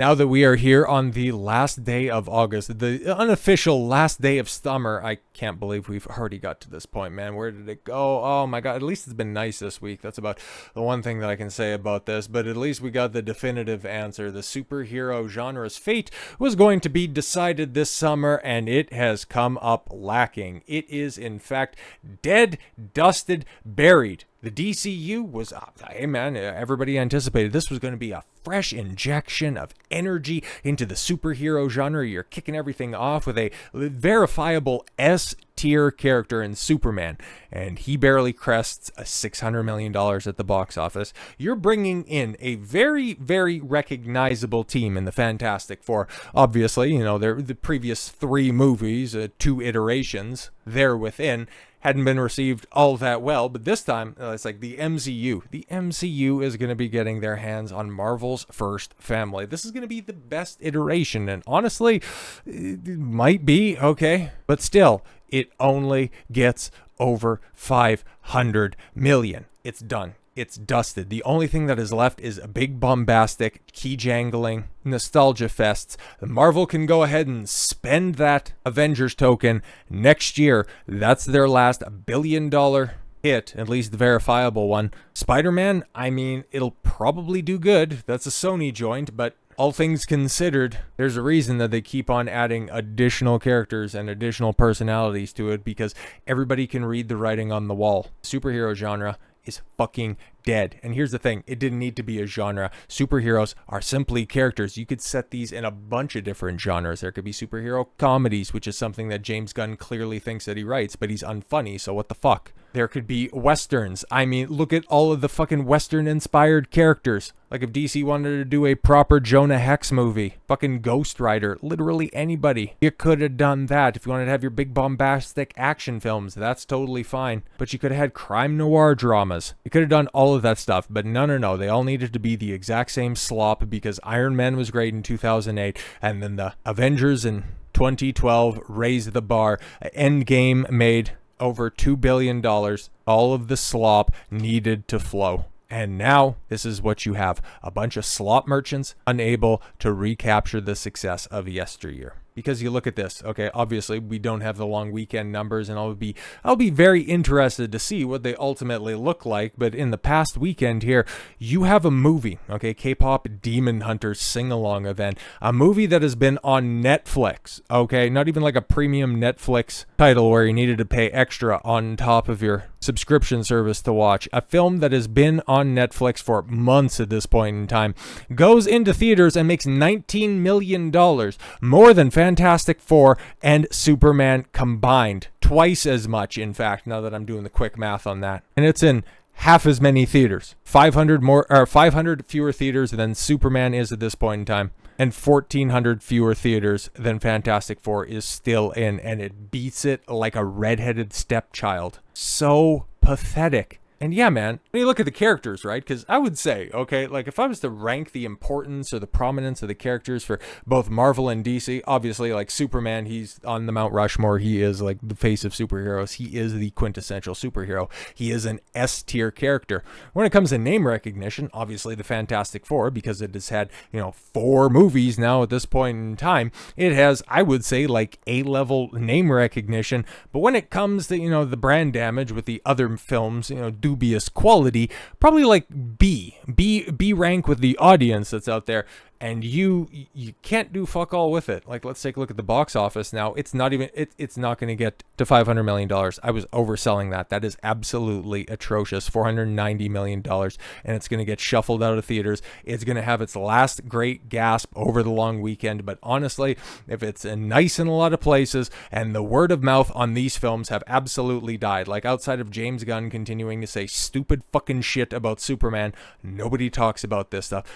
Now that we are here on the last day of August, the unofficial last day of summer, I can't believe we've already got to this point, man. Where did it go? Oh my god, at least it's been nice this week. That's about the one thing that I can say about this, but at least we got the definitive answer. The superhero genre's fate was going to be decided this summer, and it has come up lacking. It is, in fact, dead, dusted, buried. The DCU was, hey man, everybody anticipated this was going to be a fresh injection of energy into the superhero genre. You're kicking everything off with a verifiable S-tier character in Superman, and he barely crests a $600 million at the box office. You're bringing in a very, very recognizable team in the Fantastic Four. Obviously, you know, the previous 3 movies, 2 iterations, there within, hadn't been received all that well, but this time, it's like the MCU. The MCU is going to be getting their hands on Marvel's first family. This is going to be the best iteration, and honestly, it might be, okay, but still, it only gets over 500 million. It's done. It's dusted. The only thing that is left is a big bombastic, key-jangling nostalgia fests. Marvel can go ahead and spend that Avengers token next year. That's their last billion-dollar hit, at least the verifiable one. Spider-Man, I mean, it'll probably do good. That's a Sony joint, but all things considered, there's a reason that they keep on adding additional characters and additional personalities to it, because everybody can read the writing on the wall. Superhero genre is fucking dead. And here's the thing, it didn't need to be a genre. Superheroes are simply characters. You could set these in a bunch of different genres. There could be superhero comedies, which is something that James Gunn clearly thinks that he writes, but he's unfunny, so what the fuck? There could be westerns. I mean, look at all of the fucking western-inspired characters. Like if DC wanted to do a proper Jonah Hex movie, fucking Ghost Rider, literally anybody. You could have done that. If you wanted to have your big bombastic action films, that's totally fine. But you could have had crime noir dramas. You could have done all of that stuff, but no. They all needed to be the exact same slop because Iron Man was great in 2008, and then the Avengers in 2012 raised the bar. Endgame made over $2 billion. All of the slop needed to flow. And now this is what you have. A bunch of slop merchants unable to recapture the success of yesteryear. Because you look at this, okay, obviously we don't have the long weekend numbers, and I'll be very interested to see what they ultimately look like. But in the past weekend here, you have a movie, okay, K-pop Demon Hunter sing-along event, a movie that has been on Netflix, okay, not even like a premium Netflix title where you needed to pay extra on top of your subscription service to watch. A film that has been on Netflix for months at this point in time goes into theaters and makes $19 million, more than Fantastic Four and Superman combined. Twice as much, in fact, now that I'm doing the quick math on that. And it's in half as many theaters. 500 fewer theaters than Superman is at this point in time, and 1,400 fewer theaters than Fantastic Four is still in, and it beats it like a redheaded stepchild. So pathetic. And yeah, man, when you look at the characters, right? Because I would say, okay, like if I was to rank the importance or the prominence of the characters for both Marvel and DC, obviously like Superman, he's on the Mount Rushmore. He is like the face of superheroes. He is the quintessential superhero. He is an S-tier character. When it comes to name recognition, obviously the Fantastic Four, because it has had, 4 movies now at this point in time, it has, I would say, like A-level name recognition. But when it comes to, the brand damage with the other films, dubious quality, probably like B rank with the audience that's out there, and you can't do fuck all with it. Like, let's take a look at the box office now. It's not going to get to $500 million. I was overselling that. That is absolutely atrocious. $490 million, and it's going to get shuffled out of theaters. It's going to have its last great gasp over the long weekend. But honestly, if it's nice in a lot of places, and the word of mouth on these films have absolutely died, like outside of James Gunn continuing to say stupid fucking shit about Superman, nobody talks about this stuff.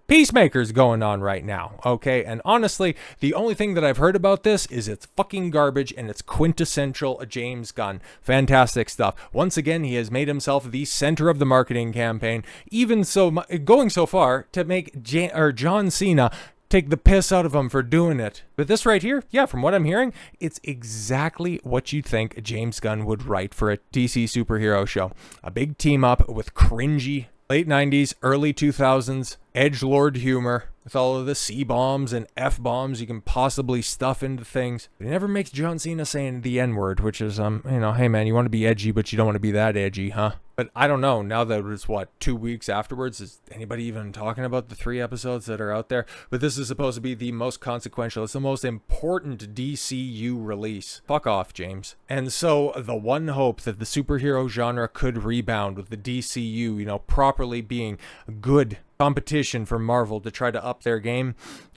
Peacemaker's going on right now, okay? And honestly, the only thing that I've heard about this is it's fucking garbage and it's quintessential James Gunn. Fantastic stuff. Once again, he has made himself the center of the marketing campaign, even so going so far to make John Cena take the piss out of him for doing it. But this right here, yeah, from what I'm hearing, it's exactly what you'd think James Gunn would write for a DC superhero show. A big team up with cringy late 90s, early 2000s edgelord humor, with all of the C-bombs and F-bombs you can possibly stuff into things. It never makes John Cena saying the N-word, which is, hey man, you want to be edgy, but you don't want to be that edgy, huh? But I don't know, now that it's, 2 weeks afterwards, is anybody even talking about the 3 episodes that are out there? But this is supposed to be the most consequential, it's the most important DCU release. Fuck off, James. And so, the one hope that the superhero genre could rebound with the DCU, properly being good competition for Marvel to try to up their game,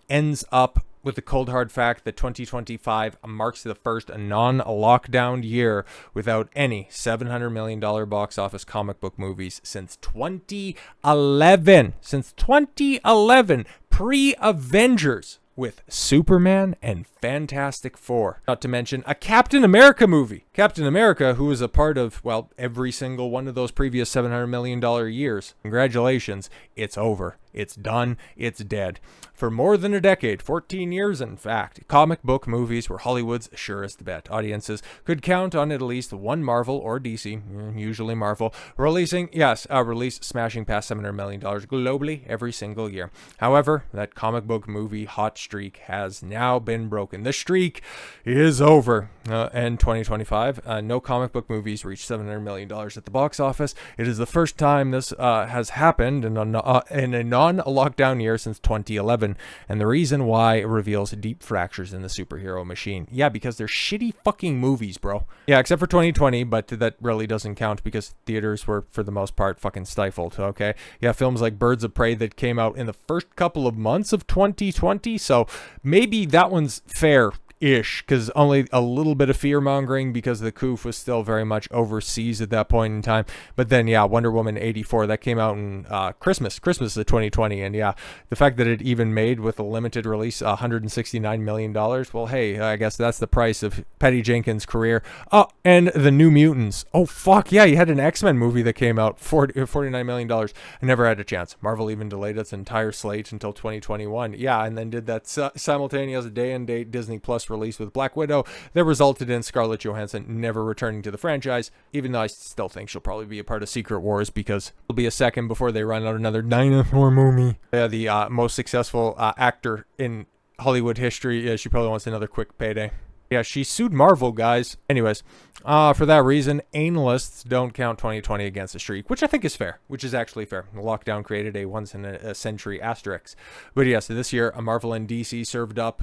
ends up with the cold hard fact that 2025 marks the first non-lockdown year without any $700 million box office comic book movies since 2011. Since 2011, pre-Avengers, with Superman and Fantastic Four. Not to mention a Captain America movie. Captain America, who was a part of, every single one of those previous $700 million years. Congratulations, it's over. It's done. It's dead. For more than a decade, 14 years in fact, comic book movies were Hollywood's surest bet. Audiences could count on at least one Marvel or DC, usually Marvel, release smashing past $700 million globally every single year. However, that comic book movie hot streak has now been broken. The streak is over. In 2025, no comic book movies reached $700 million at the box office. It is the first time this has happened in a non-lockdown year since 2011, and the reason why reveals deep fractures in the superhero machine. Yeah, because they're shitty fucking movies, bro. Yeah, except for 2020, but that really doesn't count because theaters were, for the most part, fucking stifled, okay? Yeah, films like Birds of Prey that came out in the first couple of months of 2020, so maybe that one's fair-ish, because only a little bit of fear-mongering because the coup was still very much overseas at that point in time. But then, yeah, Wonder Woman 84, that came out in Christmas of 2020, and yeah, the fact that it even made with a limited release $169 million, well, hey, I guess that's the price of Patty Jenkins' career. Oh, and The New Mutants. Oh, fuck, yeah, you had an X-Men movie that came out, $49 million. I never had a chance. Marvel even delayed its entire slate until 2021. Yeah, and then did that simultaneous day-and-date Disney Plus release with Black Widow that resulted in Scarlett Johansson never returning to the franchise, even though I still think she'll probably be a part of Secret Wars because it'll be a second before they run out another dinosaur movie. The most successful actor in Hollywood history, yeah, she probably wants another quick payday. Yeah, she sued Marvel, guys. Anyways, for that reason, analysts don't count 2020 against the streak, which I think is fair, which is actually fair. The lockdown created a once-in-a-century asterisk. But yeah, so this year, Marvel and DC served up,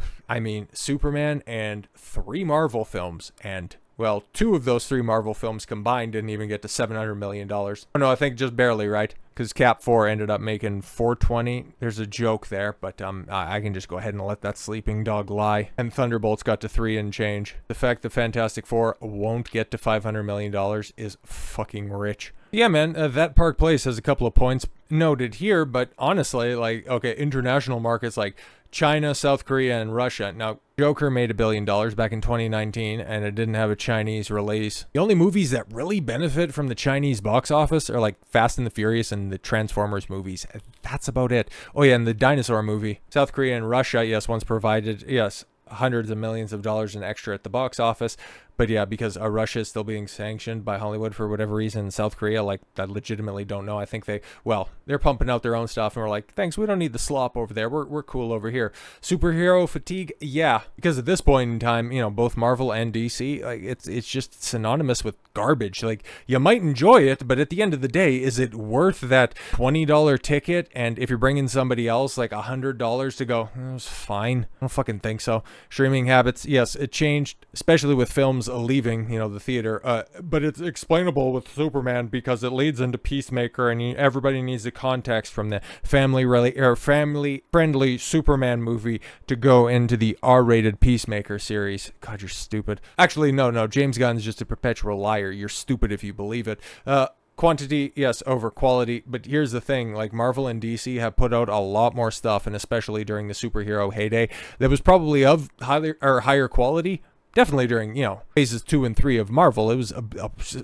Superman and 3 Marvel films, and 2 of those 3 Marvel films combined didn't even get to $700 million. Oh no, I think just barely, right? Because Cap 4 ended up making $420. There's a joke there, but I can just go ahead and let that sleeping dog lie. And Thunderbolts got to 3 and change. The fact that Fantastic Four won't get to $500 million is fucking rich. Yeah, man, that Park Place has a couple of points noted here, but honestly, international markets like China, South Korea, and Russia. Now, Joker made $1 billion back in 2019, and it didn't have a Chinese release. The only movies that really benefit from the Chinese box office are like Fast and the Furious and the Transformers movies. That's about it. Oh yeah, and the dinosaur movie. South Korea and Russia, yes, once provided, hundreds of millions of dollars in extra at the box office. But yeah, because Russia is still being sanctioned by Hollywood for whatever reason. South Korea, I legitimately don't know. I think they're pumping out their own stuff and we're like, thanks, we don't need the slop over there. We're cool over here. Superhero fatigue, yeah. Because at this point in time, both Marvel and DC, it's just synonymous with garbage. You might enjoy it, but at the end of the day, is it worth that $20 ticket? And if you're bringing somebody else $100 to go, it was fine. I don't fucking think so. Streaming habits, yes, it changed, especially with films leaving, the theater. But it's explainable with Superman because it leads into Peacemaker, and everybody needs the context from the family-friendly Superman movie to go into the R-rated Peacemaker series. God, you're stupid. Actually, no. James Gunn's just a perpetual liar. You're stupid if you believe it. Quantity, yes, over quality, but here's the thing, Marvel and DC have put out a lot more stuff, and especially during the superhero heyday, that was probably of higher quality, definitely during, phases 2 and 3 of Marvel. It was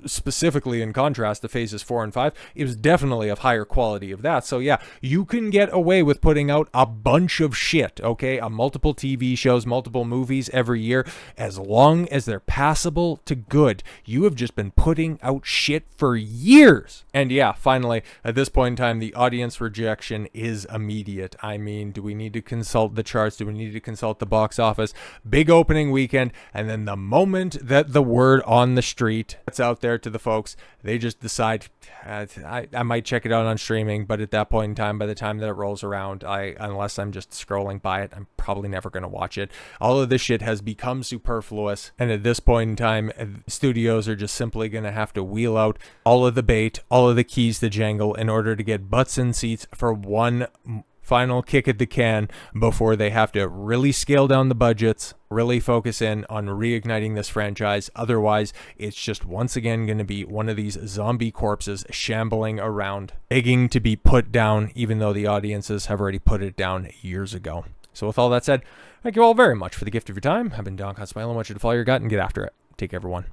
specifically in contrast to phases 4 and 5. It was definitely of higher quality of that. So yeah, you can get away with putting out a bunch of shit, okay? Multiple TV shows, multiple movies every year, as long as they're passable to good. You have just been putting out shit for years. And yeah, finally, at this point in time, the audience rejection is immediate. I mean, do we need to consult the charts? Do we need to consult the box office? Big opening weekend, and then the moment that the word on the street gets out there to the folks, they just decide, I might check it out on streaming, but at that point in time, by the time that it rolls around, unless I'm just scrolling by it, I'm probably never going to watch it. All of this shit has become superfluous, and at this point in time, studios are just simply going to have to wheel out all of the bait, all of the keys to jangle in order to get butts in seats for one final kick at the can before they have to really scale down the budgets, really focus in on reigniting this franchise. Otherwise, it's just once again going to be one of these zombie corpses shambling around, begging to be put down, even though the audiences have already put it down years ago. So with all that said, thank you all very much for the gift of your time. I've been Don Conspile. I want you to follow your gut and get after it. Take care, everyone.